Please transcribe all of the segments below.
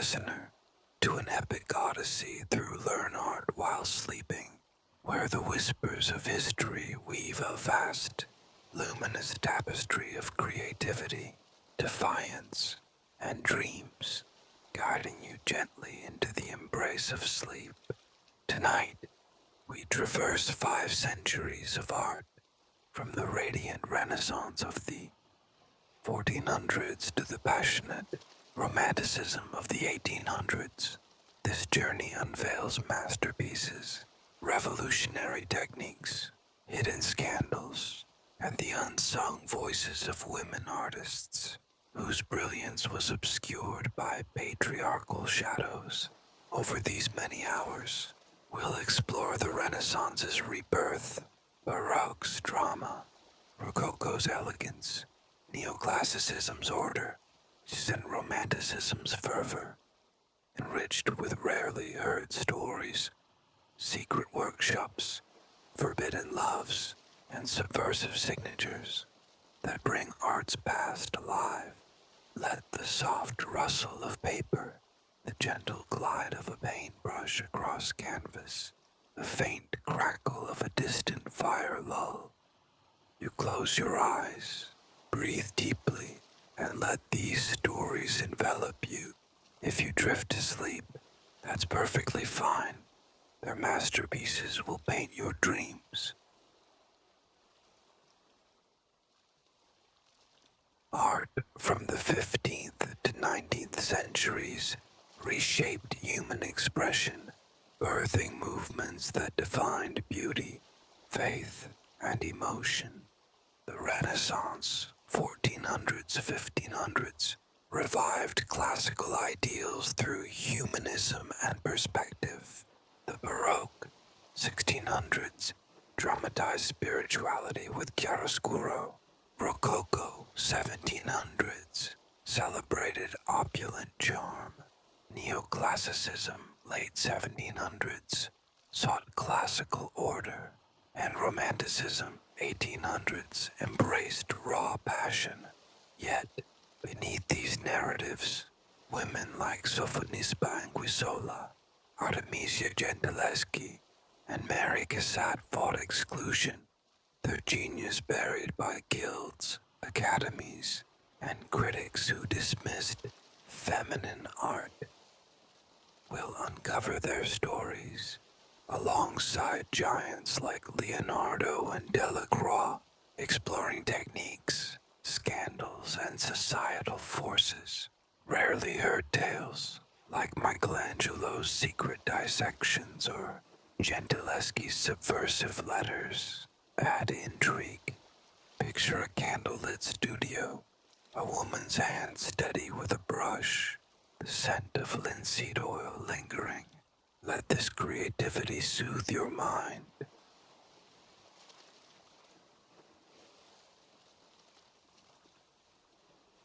listener, to an epic odyssey through learn art while sleeping, where the whispers of history weave a vast, luminous tapestry of creativity, defiance, and dreams, guiding you gently into the embrace of sleep. Tonight, we traverse 5 centuries of art, from the radiant renaissance of the 1400s to the passionate romanticism of the 1800s. This journey unveils masterpieces, revolutionary techniques, hidden scandals, and the unsung voices of women artists whose brilliance was obscured by patriarchal shadows. Over these many hours, we'll explore the Renaissance's rebirth, Baroque's drama, Rococo's elegance, Neoclassicism's order, and Romanticism's fervor, enriched with rarely heard stories, secret workshops, forbidden loves, and subversive signatures that bring art's past alive. Let the soft rustle of paper, the gentle glide of a paintbrush across canvas, the faint crackle of a distant fire lull. You close your eyes, breathe deeply, and let these stories envelop you. If you drift to sleep, that's perfectly fine. Their masterpieces will paint your dreams. Art from the 15th to 19th centuries reshaped human expression, birthing movements that defined beauty, faith, and emotion. The Renaissance, 1400s, 1500s, revived classical ideals through humanism and perspective. The Baroque, 1600s, dramatized spirituality with chiaroscuro. Rococo, 1700s, celebrated opulent charm. Neoclassicism, late 1700s, sought classical order. And Romanticism, 1800s, embraced raw passion. Yet, beneath these narratives, women like Sofonisba Anguissola, Artemisia Gentileschi, and Mary Cassatt fought exclusion, their genius buried by guilds, academies, and critics who dismissed feminine art. We'll uncover their stories, alongside giants like Leonardo and Delacroix, exploring techniques, scandals, and societal forces. Rarely heard tales, like Michelangelo's secret dissections or Gentileschi's subversive letters, add intrigue. Picture a candlelit studio, a woman's hand steady with a brush, the scent of linseed oil lingering. Let this creativity soothe your mind.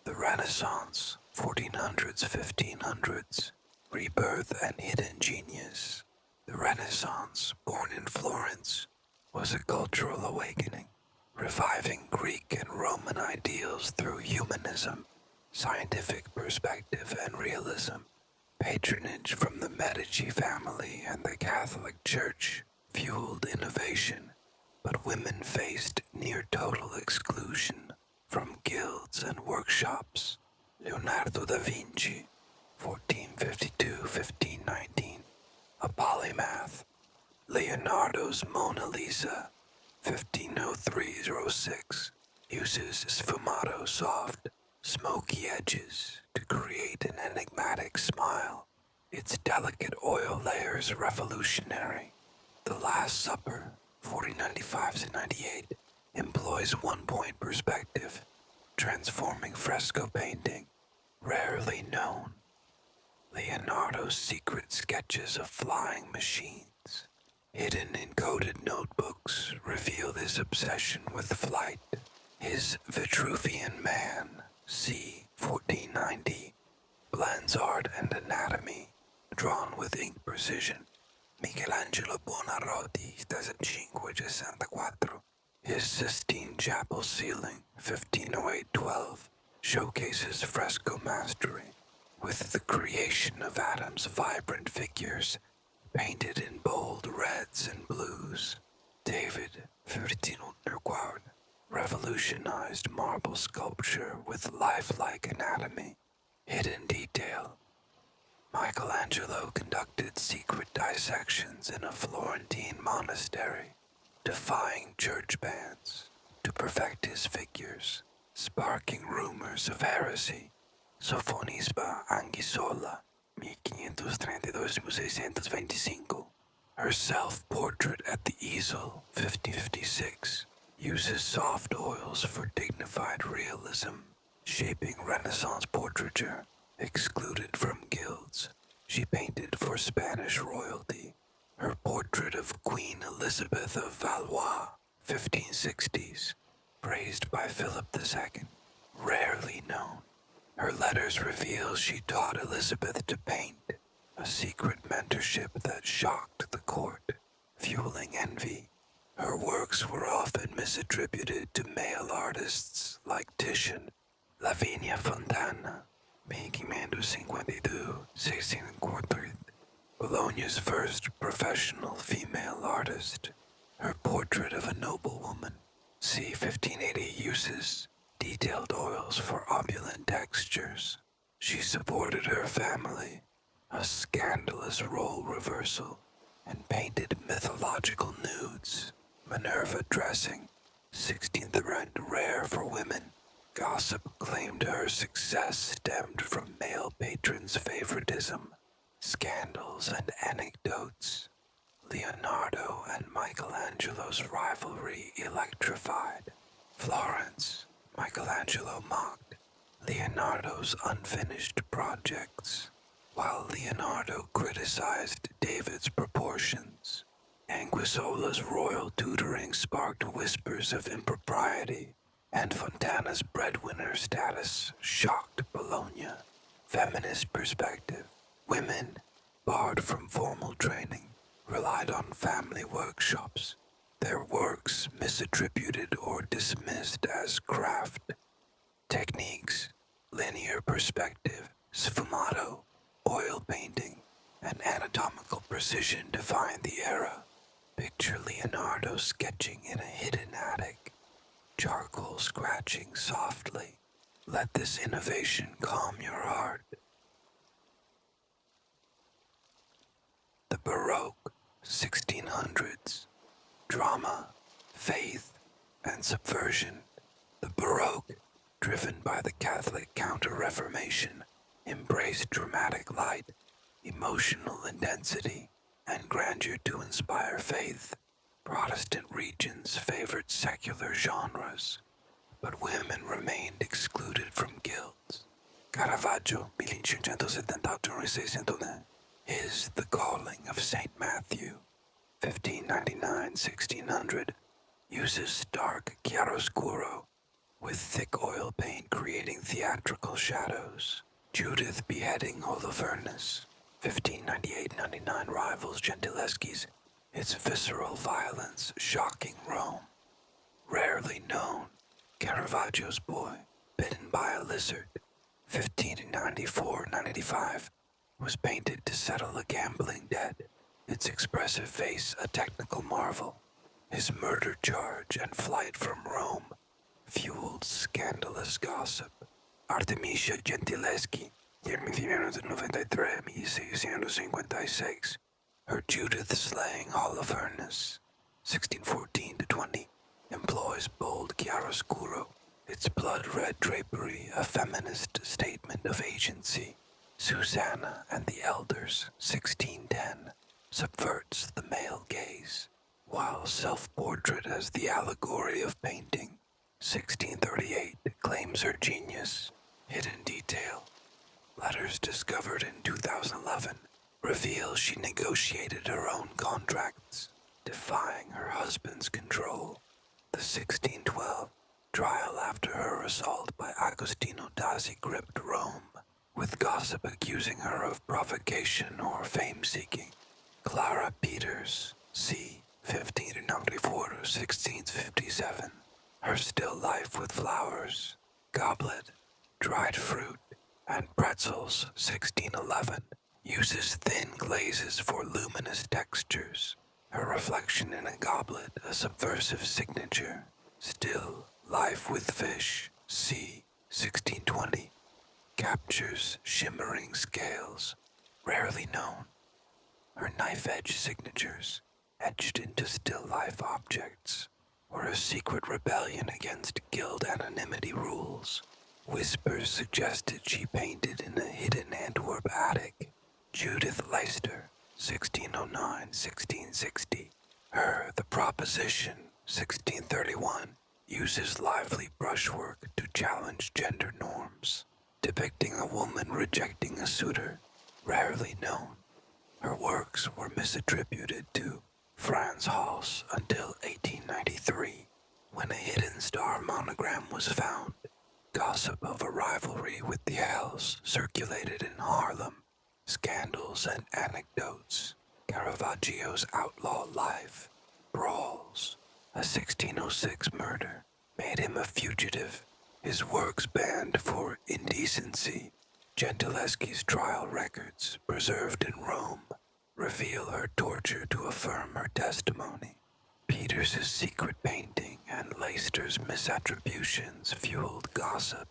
The Renaissance, 1400s, 1500s, rebirth and hidden genius. The Renaissance, born in Florence, was a cultural awakening, reviving Greek and Roman ideals through humanism, scientific perspective, and realism. Patronage from the Medici family and the Catholic Church fueled innovation, but women faced near total exclusion from guilds and workshops. Leonardo da Vinci, 1452-1519, a polymath. Leonardo's Mona Lisa, 1503-06, uses sfumato soft, smoky edges to create an enigmatic smile. Its delicate oil layers revolutionary. The Last Supper, 1495-98, employs one-point perspective, transforming fresco painting, rarely known. Leonardo's secret sketches of flying machines, hidden in coded notebooks, reveal his obsession with flight. His Vitruvian Man, c. 1490, blends art and anatomy, drawn with ink precision. Michelangelo Buonarroti, 1564. His Sistine Chapel ceiling, 1508-12, showcases fresco mastery. with the creation of Adam's vibrant figures painted in bold reds and blues. David Furtino Nerquart revolutionized marble sculpture with lifelike anatomy, hidden detail. Michelangelo conducted secret dissections in a Florentine monastery, defying church bans to perfect his figures, sparking rumors of heresy. Sofonisba Anguissola, 1532-1625. Her self-portrait at the easel, 1556, uses soft oils for dignified realism, shaping Renaissance portraiture. Excluded from guilds, she painted for Spanish royalty. Her portrait of Queen Elizabeth of Valois, 1560s, praised by Philip II, rarely known. Her letters reveal she taught Elizabeth to paint, a secret mentorship that shocked the court, fueling envy. Her works were often misattributed to male artists like Titian, Lavinia Fontana, 1552-1643, Bologna's first professional female artist. Her portrait of a noblewoman, c. 1580, uses detailed oils for opulent textures. She supported her family, a scandalous role reversal, and painted mythological nudes. Minerva dressing, 16th ranked rare for women. Gossip claimed her success stemmed from male patrons' favoritism, scandals, and anecdotes. Leonardo and Michelangelo's rivalry electrified. Florence, Michelangelo mocked Leonardo's unfinished projects, while Leonardo criticized David's proportions. Anguissola's royal tutoring sparked whispers of impropriety, and Fontana's breadwinner status shocked Bologna. Feminist perspective. Women, barred from formal training, relied on family workshops, their works misattributed or dismissed as craft. Techniques, linear perspective, sfumato, oil painting, and anatomical precision defined the era. Picture Leonardo sketching in a hidden attic, charcoal scratching softly. Let this innovation calm your heart. The Baroque, 1600s. Drama, faith, and subversion. The Baroque, driven by the Catholic Counter-Reformation, embraced dramatic light, emotional intensity, and grandeur to inspire faith. Protestant regions favored secular genres, but women remained excluded from guilds. Caravaggio, 1578-1609, is The Calling of St. Matthew, 1599-1600, uses stark chiaroscuro, with thick oil paint creating theatrical shadows. Judith beheading Holofernes, 1598-99, rivals Gentileschi's, its visceral violence shocking Rome. Rarely known, Caravaggio's Boy, bitten by a lizard, 1594-95, was painted to settle a gambling debt, its expressive face a technical marvel. His murder charge and flight from Rome fueled scandalous gossip. Artemisia Gentileschi, 1593-1656, her Judith slaying Holofernes, 1614-20, employs bold chiaroscuro, its blood-red drapery a feminist statement of agency. Susanna and the Elders, 1610, subverts the male gaze, while self-portrait as the allegory of painting, 1638, claims her genius. Hidden detail. Letters discovered in 2011 reveal she negotiated her own contracts, defying her husband's control. The 1612 trial after her assault by Agostino Dazzi gripped Rome, with gossip accusing her of provocation or fame-seeking. Clara Peters, c. 1594-1657. Her still life with flowers, goblet, dried fruit, and Pretzels 1611 uses thin glazes for luminous textures. Her reflection in a goblet, a subversive signature. Still, Life with Fish C 1620 captures shimmering scales, rarely known. Her knife-edge signatures, etched into still life objects, were a secret rebellion against guild anonymity rules. Whispers suggested she painted in a hidden Antwerp attic. Judith Leicester, 1609-1660. Her The Proposition, 1631, uses lively brushwork to challenge gender norms, depicting a woman rejecting a suitor, rarely known. Her works were misattributed to Frans Hals until 1893, when a hidden star monogram was found. Gossip of a rivalry with the Hals circulated in Haarlem. Scandals and anecdotes. Caravaggio's outlaw life. Brawls. A 1606 murder made him a fugitive. His works banned for indecency. Gentileschi's trial records, preserved in Rome, reveal her torture to affirm her testimony. Peters's secret painting and Leicester's misattributions fueled gossip.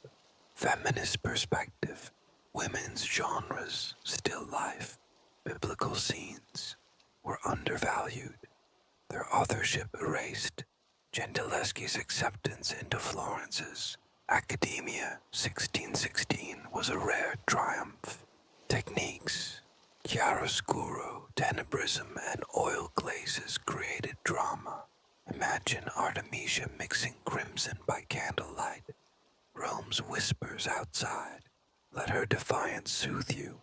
Feminist perspective, women's genres, still life, biblical scenes, were undervalued, their authorship erased. Gentileschi's acceptance into Florence's Academia 1616 was a rare triumph. Techniques, chiaroscuro, tenebrism, and oil glazes created drama. Imagine Artemisia mixing crimson by candlelight. Rome's whispers outside. Let her defiance soothe you.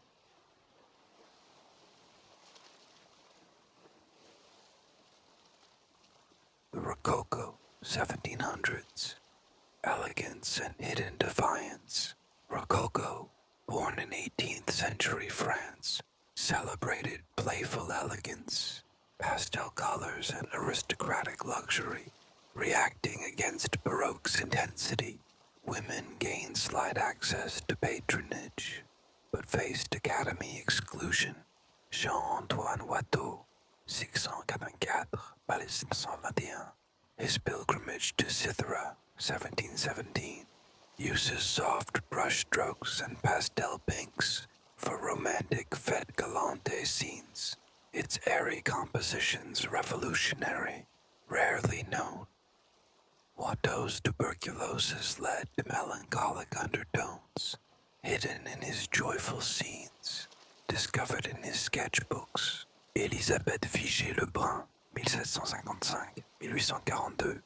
The Rococo, 1700s. Elegance and hidden defiance. Rococo, born in 18th century France, celebrated playful elegance, pastel colors, and aristocratic luxury. Reacting against Baroque's intensity, women gained slight access to patronage, but faced Academy exclusion. Jean-Antoine Watteau, 684-521. His pilgrimage to Cythera, 1717, uses soft brushstrokes and pastel pinks for romantic fête galante scenes. Its airy compositions revolutionary, rarely known. Watteau's tuberculosis led to melancholic undertones, hidden in his joyful scenes, discovered in his sketchbooks. Elisabeth Vigée-Lebrun, 1755-1842.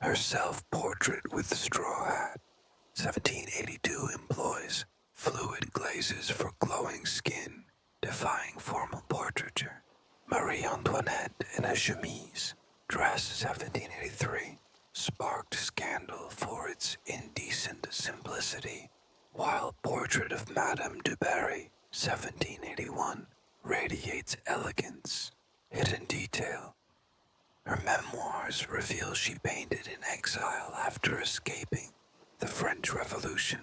Her self-portrait with straw hat, 1782, employs fluid glazes for glowing skin, defying formal portraiture. Marie Antoinette in a chemise, dress 1783, sparked scandal for its indecent simplicity, while Portrait of Madame du Barry, 1781, radiates elegance, hidden detail. Her memoirs reveal she painted in exile after escaping the French Revolution,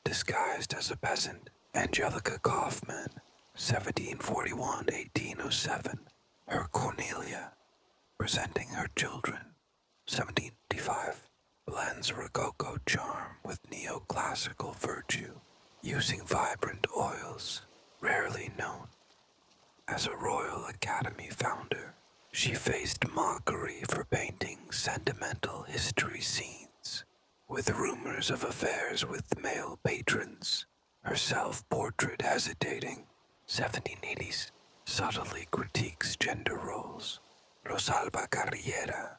disguised as a peasant. Angelica Kaufmann, 1741-1807, her Cornelia, presenting her children, 1785, blends Rococo charm with neoclassical virtue, using vibrant oils, rarely known. As a Royal Academy founder, she faced mockery for painting sentimental history scenes, with rumors of affairs with male patrons. Her self-portrait hesitating, 1780s, subtly critiques gender roles. Rosalba Carriera,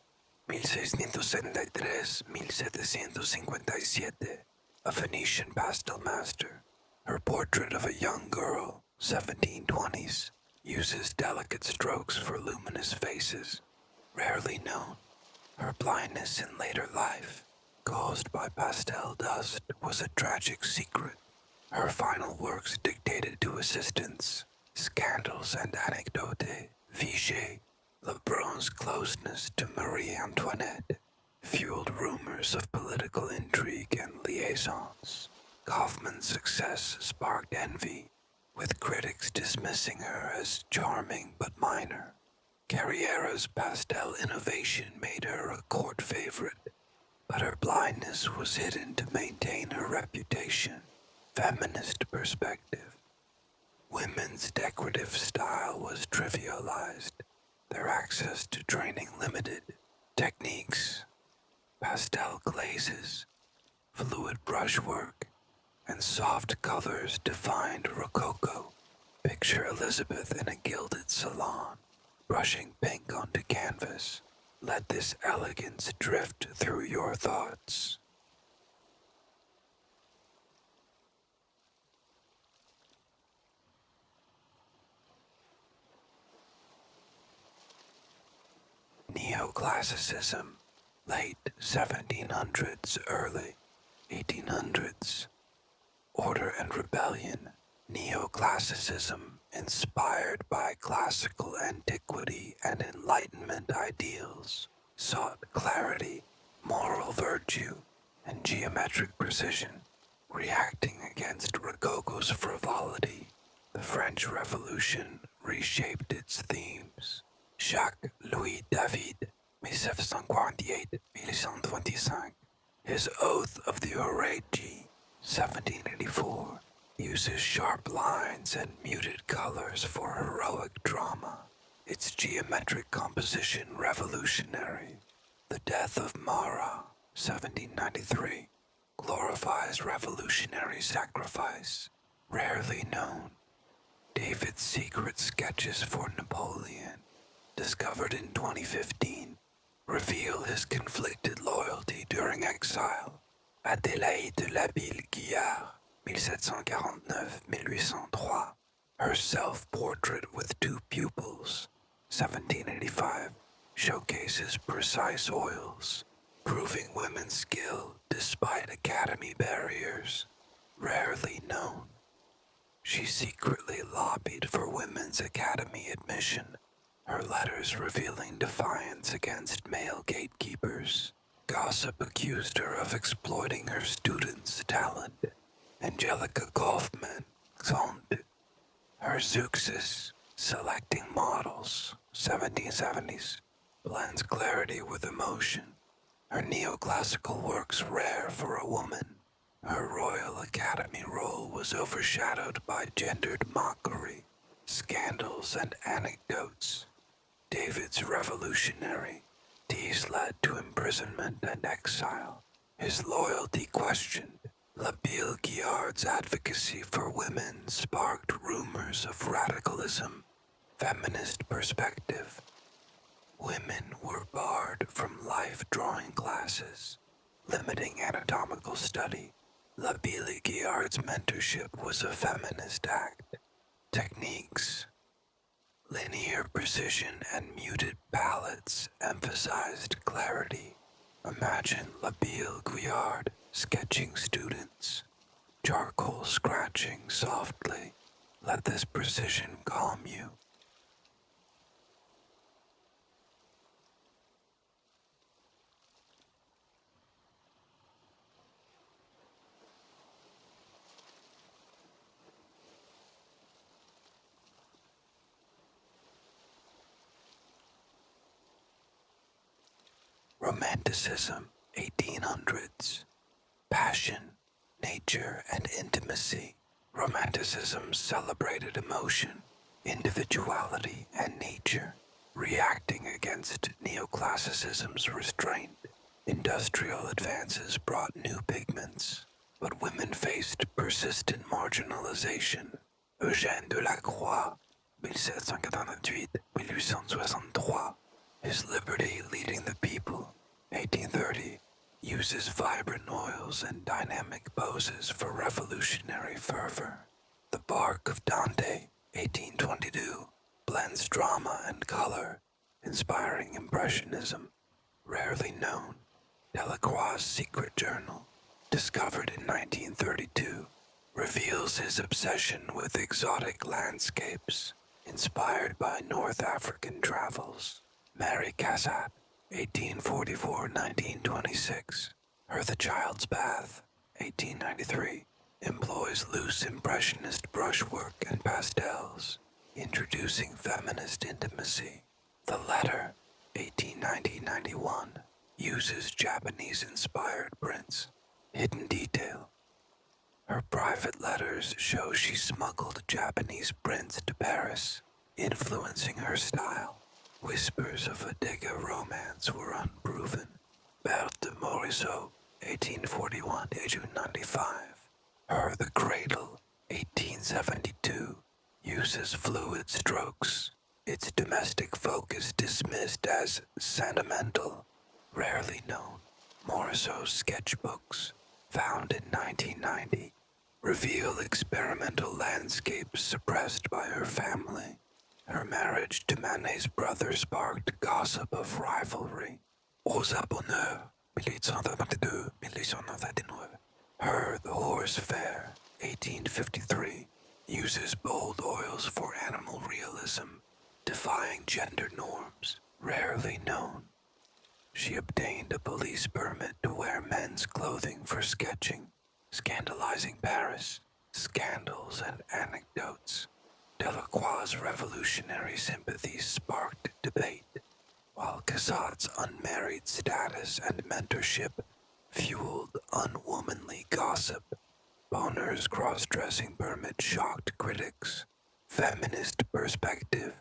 1673-1757, a Venetian pastel master. Her portrait of a young girl, 1720s, uses delicate strokes for luminous faces, rarely known. Her blindness in later life, caused by pastel dust, was a tragic secret. Her final works dictated to assistants, scandals and anecdote. Vigée, Lebrun's closeness to Marie Antoinette, fueled rumors of political intrigue and liaisons. Kaufman's success sparked envy, with critics dismissing her as charming but minor. Carriera's pastel innovation made her a court favorite, but her blindness was hidden to maintain her reputation. Feminist perspective. Women's decorative style was trivialized, their access to training limited. Techniques, pastel glazes, fluid brushwork, and soft colors defined Rococo. Picture Elizabeth in a gilded salon, brushing pink onto canvas. Let this elegance drift through your thoughts. Neoclassicism, late 1700s, early 1800s. Order and rebellion. Neoclassicism, inspired by classical antiquity and Enlightenment ideals, sought clarity, moral virtue, and geometric precision, reacting against Rococo's frivolity. The French Revolution reshaped its themes. Jacques-Louis David, 1748-1825. His Oath of the Oregi, 1784, uses sharp lines and muted colors for heroic drama. Its geometric composition revolutionary. The Death of Marat, 1793, glorifies revolutionary sacrifice, rarely known. David's secret sketches for Napoleon, discovered in 2015, reveal his conflicted loyalty during exile. Adélaïde de Labille-Guiard, 1749-1803, her self-portrait with two pupils, 1785, showcases precise oils, proving women's skill despite academy barriers, rarely known. She secretly lobbied for women's academy admission, her letters revealing defiance against male gatekeepers. Gossip accused her of exploiting her students' talent. Angelica Kaufmann, Xond. Her Zeuxis, selecting models, 1770s, blends clarity with emotion. Her neoclassical works rare for a woman. Her Royal Academy role was overshadowed by gendered mockery, scandals, and anecdotes. David's revolutionary. These led to imprisonment and exile. His loyalty questioned. Labille-Guiard's advocacy for women sparked rumors of radicalism. Feminist perspective. Women were barred from life drawing classes, limiting anatomical study. Labille-Guiard's mentorship was a feminist act. Techniques. Linear precision and muted palettes emphasized clarity. Imagine Labille-Guiard sketching students, charcoal scratching softly. Let this precision calm you. Romanticism, 1800s. Passion, nature, and intimacy. Romanticism celebrated emotion, individuality, and nature, reacting against neoclassicism's restraint. Industrial advances brought new pigments, but women faced persistent marginalization. Eugène Delacroix, 1788-1863. His Liberty Leading the People, 1830, uses vibrant oils and dynamic poses for revolutionary fervor. The Bark of Dante, 1822, blends drama and color, inspiring impressionism, rarely known. Delacroix's secret journal, discovered in 1932, reveals his obsession with exotic landscapes, inspired by North African travels. Mary Cassatt, 1844-1926, Her the Child's Bath, 1893, employs loose impressionist brushwork and pastels, introducing feminist intimacy. The latter, 1890-91, uses Japanese-inspired prints. Hidden detail. Her private letters show she smuggled Japanese prints to Paris, influencing her style. Whispers of a Degas romance were unproven. Berthe de Morisot, 1841-1895. Her The Cradle, 1872, uses fluid strokes. Its domestic focus dismissed as sentimental, rarely known. Morisot's sketchbooks, found in 1990, reveal experimental landscapes suppressed by her family. Her marriage to Manet's brother sparked gossip of rivalry. Rosa Bonheur, 1822-1839. Her The Horse Fair, 1853, uses bold oils for animal realism, defying gender norms, rarely known. She obtained a police permit to wear men's clothing for sketching, scandalizing Paris, scandals and anecdotes. Delacroix's revolutionary sympathies sparked debate, while Cassat's unmarried status and mentorship fueled unwomanly gossip. Bonheur's cross-dressing permit shocked critics. Feminist perspective.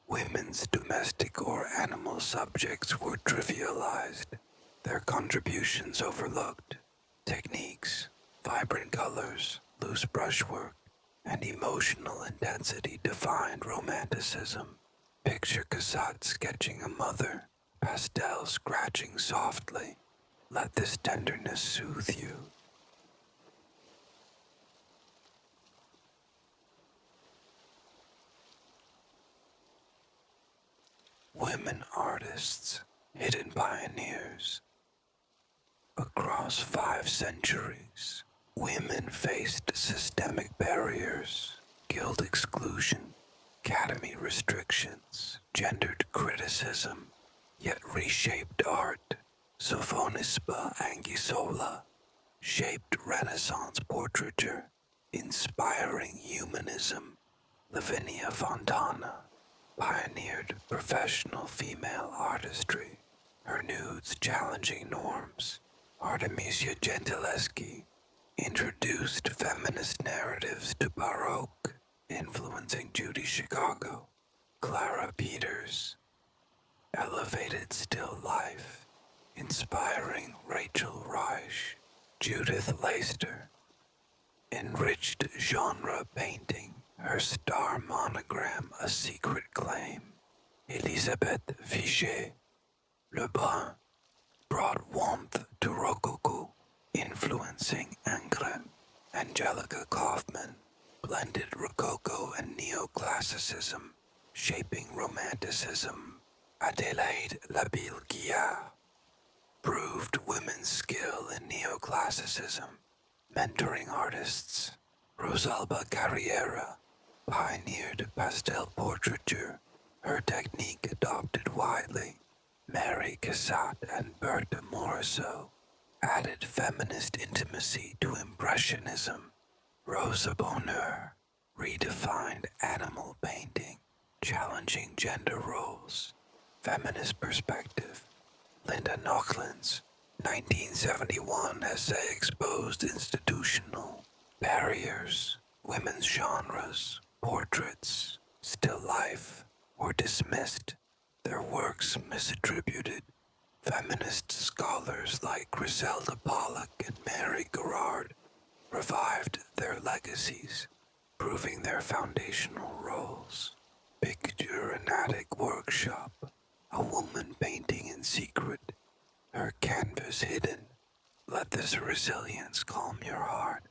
Women's domestic or animal subjects were trivialized, their contributions overlooked. Techniques, vibrant colors, loose brushwork, and emotional intensity defined romanticism. Picture Cassat sketching a mother, pastel scratching softly. Let this tenderness soothe you. Women artists, hidden pioneers. Across 5 centuries, women faced systemic barriers, guild exclusion, academy restrictions, gendered criticism, yet reshaped art. Sophonisba Anguissola shaped Renaissance portraiture, inspiring humanism. Lavinia Fontana pioneered professional female artistry, her nudes challenging norms. Artemisia Gentileschi introduced feminist narratives to Baroque, influencing Judy Chicago. Clara Peters elevated still life, inspiring Rachel Reich. Judith Leyster enriched genre painting, her star monogram a secret claim. Elisabeth Vigée Lebrun brought warmth to Rococo, influencing Ingres. Angelica Kaufman blended Rococo and Neoclassicism, shaping Romanticism. Adélaïde Labille-Guiard proved women's skill in Neoclassicism, mentoring artists. Rosalba Carriera pioneered pastel portraiture, her technique adopted widely. Mary Cassatt and Berthe Morisot added feminist intimacy to Impressionism. Rosa Bonheur redefined animal painting, challenging gender roles. Feminist perspective. Linda Nauchlin's 1971 essay exposed institutional barriers. Women's genres, portraits, still life were dismissed, their works misattributed. Feminist scholars like Griselda Pollock and Mary Garrard revived their legacies, proving their foundational roles. Picture an attic workshop, a woman painting in secret, her canvas hidden. Let this resilience calm your heart.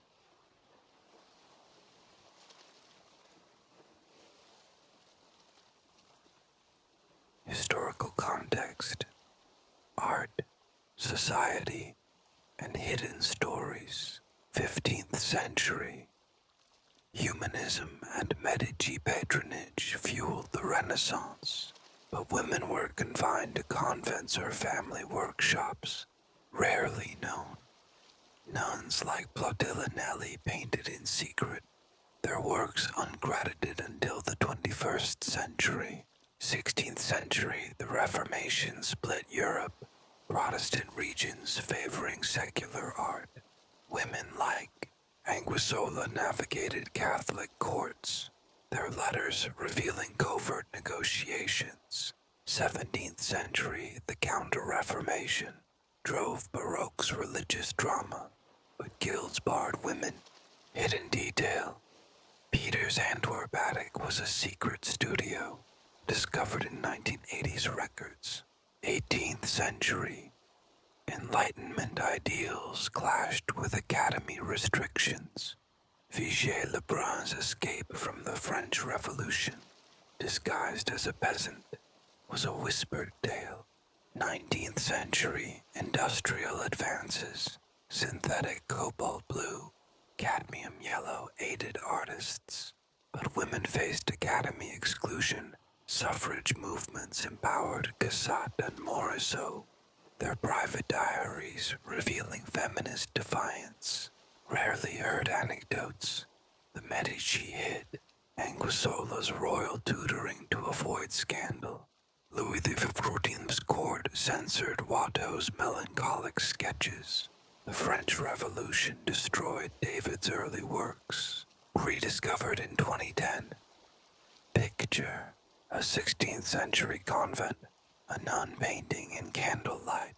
Historical context, art, society, and hidden stories. 15th century. Humanism and Medici patronage fueled the Renaissance, but women were confined to convents or family workshops, rarely known. nuns like Plotillanelli painted in secret, their works uncredited until the 21st century. 16th century, the Reformation split Europe, Protestant regions favoring secular art. Women like Anguissola navigated Catholic courts, their letters revealing covert negotiations. 17th century, the Counter-Reformation drove Baroque's religious drama, but guilds barred women. Hidden detail. Peter's Antwerp attic was a secret studio, discovered in 1980s records. 18th century. Enlightenment ideals clashed with academy restrictions. Vigée Lebrun's escape from the French Revolution, disguised as a peasant, was a whispered tale. 19th century industrial advances, synthetic cobalt blue, cadmium yellow aided artists, but women faced academy exclusion. Suffrage movements empowered Cassatt and Morisot, their private diaries revealing feminist defiance. Rarely heard anecdotes. The Medici hid Anguissola's royal tutoring to avoid scandal. Louis XIV's court censored Watteau's melancholic sketches. The French Revolution destroyed David's early works, rediscovered in 2010. Picture, a 16th century convent, a nun painting in candlelight.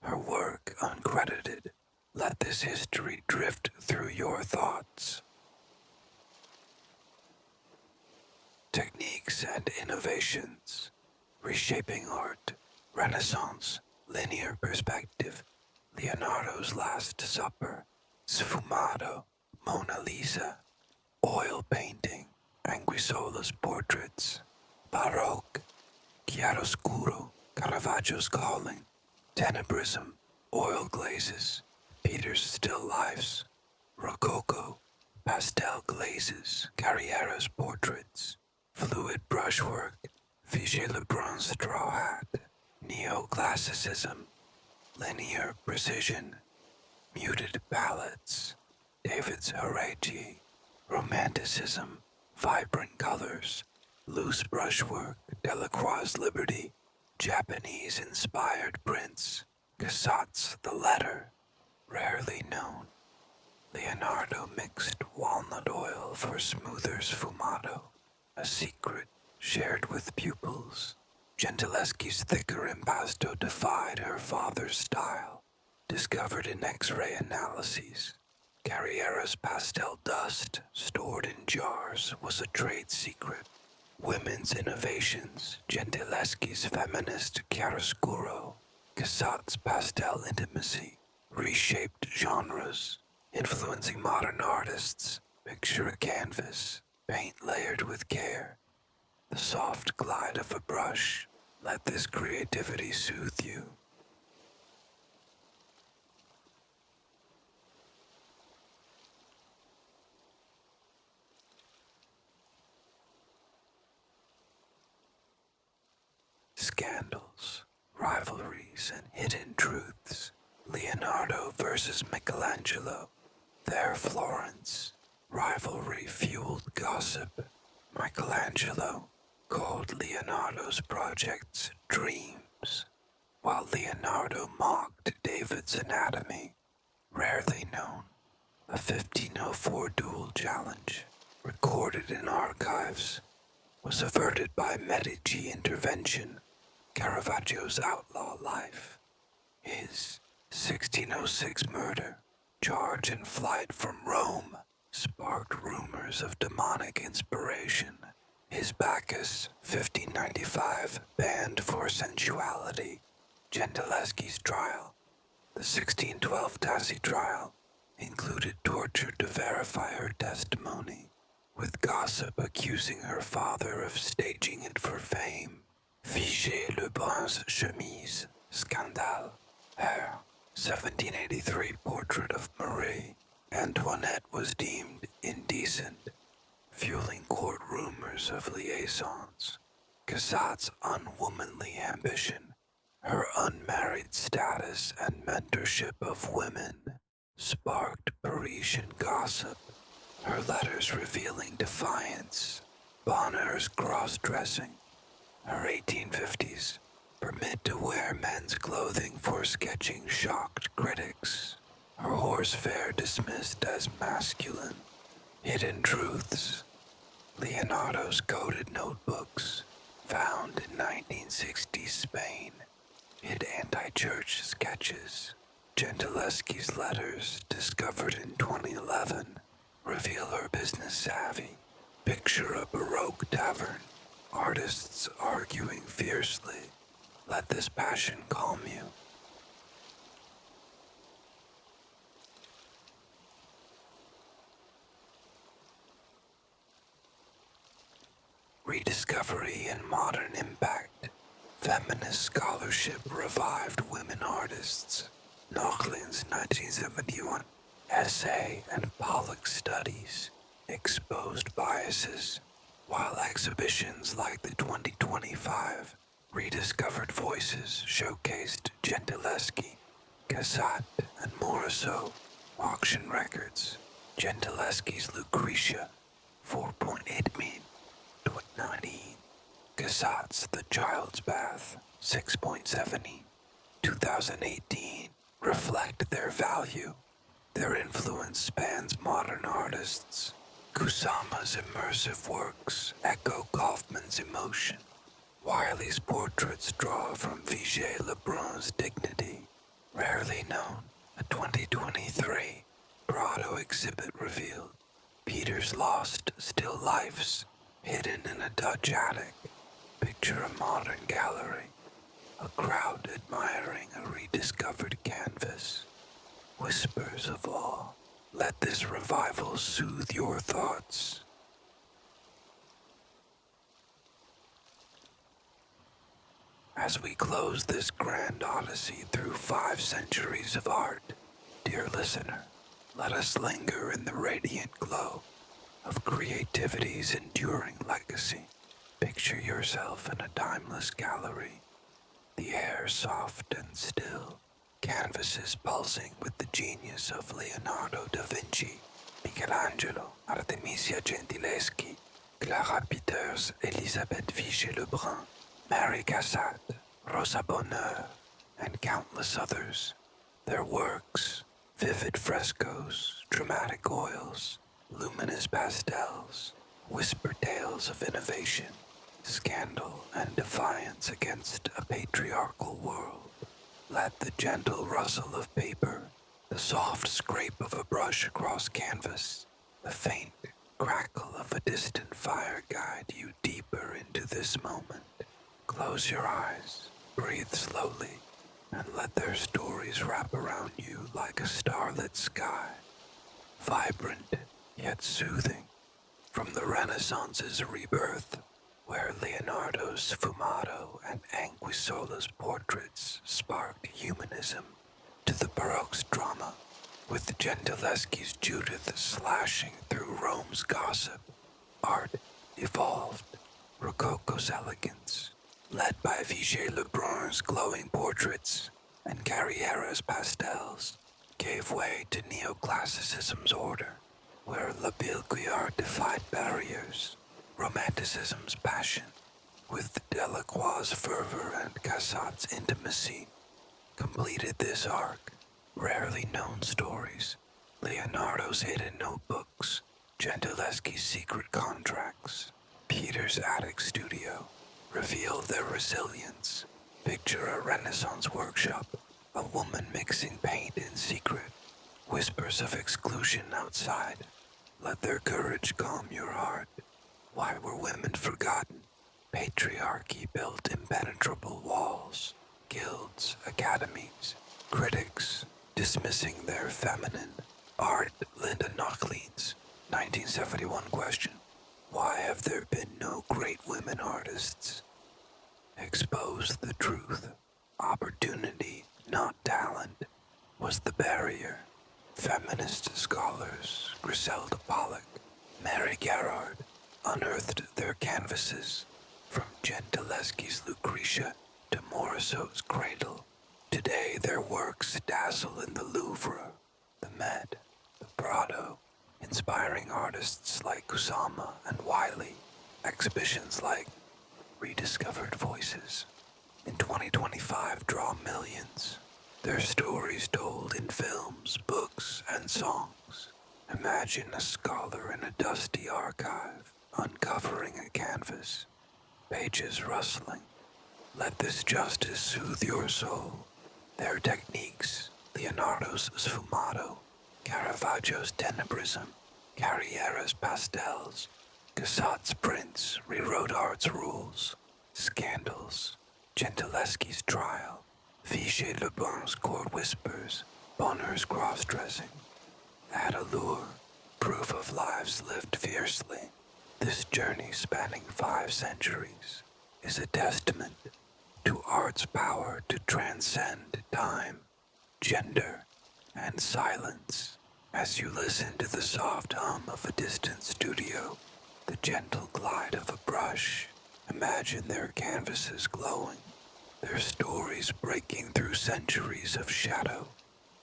Her work uncredited. Let this history drift through your thoughts. Techniques and innovations. Reshaping art. Renaissance. Linear perspective. Leonardo's Last Supper. Sfumato. Mona Lisa. Oil painting. Anguissola's portraits. Baroque. Chiaroscuro. Caravaggio's Calling. Tenebrism. Oil glazes. Peter's still lifes. Rococo. Pastel glazes. Carriera's portraits. Fluid brushwork. Vigée Lebrun's straw hat. Neoclassicism. Linear precision. Muted palettes. David's Horatii. Romanticism. Vibrant colors. Loose brushwork. Delacroix's Liberty. Japanese-inspired prints. Cassatt's The Letter. Rarely known. Leonardo mixed walnut oil for smoother sfumato, a secret shared with pupils. Gentileschi's thicker impasto defied her father's style, discovered in X-ray analyses. Carriera's pastel dust, stored in jars, was a trade secret. Women's innovations, Gentileschi's feminist chiaroscuro, Cassatt's pastel intimacy, reshaped genres, influencing modern artists. Picture a canvas, paint layered with care, the soft glide of a brush. Let this creativity soothe you. Scandals, rivalries, and hidden truths. Leonardo versus Michelangelo. Their Florence. Rivalry fueled gossip. Michelangelo called Leonardo's projects dreams, while Leonardo mocked David's anatomy. Rarely known, a 1504 duel challenge, recorded in archives, was averted by Medici intervention. Caravaggio's outlaw life. His 1606 murder, charge and flight from Rome, sparked rumors of demonic inspiration. His Bacchus, 1595, banned for sensuality. Gentileschi's trial, the 1612 Tassi trial, included torture to verify her testimony, with gossip accusing her father of staging it for fame. Vigée Lebrun's chemise, scandale. Her 1783 portrait of Marie Antoinette was deemed indecent, fueling court rumors of liaisons. Cassatt's unwomanly ambition, her unmarried status and mentorship of women, sparked Parisian gossip, her letters revealing defiance, Bonheur's cross-dressing, her 1850s permit to wear men's clothing for sketching shocked critics, her horse fair dismissed as masculine, hidden truths, Leonardo's coded notebooks, found in 1960s Spain, hid anti-church sketches, Gentileschi's letters, discovered in 2011, reveal her business savvy, picture a Baroque tavern, artists arguing fiercely, let this passion calm you. Rediscovery and modern impact. Feminist scholarship revived women artists. Nauchlin's 1971 essay and Pollock studies exposed biases, while exhibitions like the 2025 Rediscovered Voices showcased Gentileschi, Cassatt, and Morisot. Auction records. Gentileschi's Lucretia, 4.8 million. 2019. Cassatt's The Child's Bath, 6.70. 2018. Reflect their value. Their influence spans modern artists. Kusama's immersive works echo Kaufman's emotion. Wiley's portraits draw from Vigée Lebrun's dignity. Rarely known, a 2023 Prado exhibit revealed Peter's lost still lifes hidden in a Dutch attic. Picture a modern gallery, a crowd admiring a rediscovered canvas. Whispers of awe. Let this revival soothe your thoughts. As we close this grand odyssey through 5 centuries of art, dear listener, let us linger in the radiant glow of creativity's enduring legacy. Picture yourself in a timeless gallery, the air soft and still, canvases pulsing with the genius of Leonardo da Vinci, Michelangelo, Artemisia Gentileschi, Clara Peters, Elisabeth Vigée Lebrun, Mary Cassatt, Rosa Bonheur, and countless others. Their works, vivid frescoes, dramatic oils, luminous pastels, whisper tales of innovation, scandal, and defiance against a patriarchal world. Let the gentle rustle of paper, the soft scrape of a brush across canvas, the faint crackle of a distant fire guide you deeper into this moment. Close your eyes, breathe slowly, and let their stories wrap around you like a starlit sky. Vibrant, yet soothing, from the Renaissance's rebirth, where Leonardo's Sfumato and Anguissola's portraits sparked humanism, to the Baroque's drama, with Gentileschi's Judith slashing through Rome's gossip, art evolved. Rococo's elegance, led by Vigée Lebrun's glowing portraits and Carriera's pastels, gave way to neoclassicism's order, where Labille-Guiard defied barriers, Romanticism's passion, with Delacroix's fervor and Cassatt's intimacy, completed this arc. Rarely known stories, Leonardo's hidden notebooks, Gentileschi's secret contracts, Peter's attic studio, revealed their resilience. Picture a Renaissance workshop, a woman mixing paint in secret, whispers of exclusion outside. Let their courage calm your heart. Why were women forgotten? Patriarchy built impenetrable walls, guilds, academies, critics dismissing their feminine art. Linda Nauchlin's 1971 question. Why have there been no great women artists? Expose the truth. Opportunity, not talent, was the barrier. Feminist scholars, Griselda Pollock, Mary Garrard, unearthed their canvases, from Gentileschi's Lucretia to Morisot's Cradle. Today their works dazzle in the Louvre, the Met, the Prado, inspiring artists like Kusama and Wiley, exhibitions like Rediscovered Voices in 2025 draw millions, their stories told in films, books, and songs. Imagine a scholar in a dusty archive, uncovering a canvas, pages rustling. Let this justice soothe your soul. Their techniques, Leonardo's sfumato, Caravaggio's tenebrism, Carriera's pastels, Cassatt's prints rewrote art's rules, scandals, Gentileschi's trial, Fichet Lebrun's court whispers, Bonheur's cross-dressing, add allure, proof of lives lived fiercely. This journey spanning 5 centuries is a testament to art's power to transcend time, gender, and silence. As you listen to the soft hum of a distant studio, the gentle glide of a brush, imagine their canvases glowing, their stories breaking through centuries of shadow,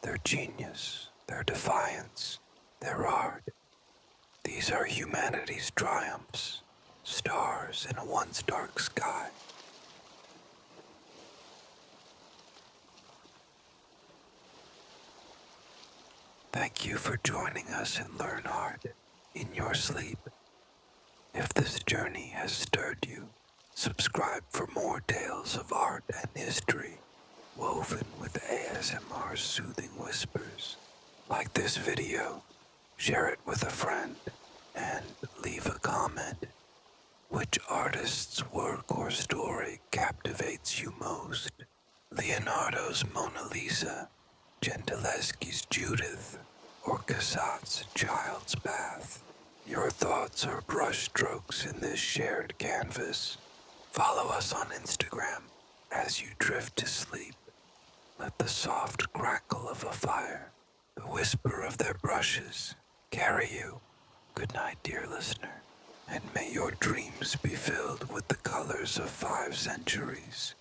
their genius, their defiance, their art. These are humanity's triumphs, stars in a once dark sky. Thank you for joining us in Learn Art in your sleep. If this journey has stirred you, subscribe for more tales of art and history, woven with ASMR's soothing whispers. Like this video, share it with a friend, and leave a comment. Which artist's work or story captivates you most? Leonardo's Mona Lisa, Gentileschi's Judith, or Cassatt's Child's Bath? Your thoughts are brushstrokes in this shared canvas. Follow us on Instagram as you drift to sleep. Let the soft crackle of a fire, the whisper of their brushes, carry you. Good night, dear listener, and may your dreams be filled with the colors of 5 centuries.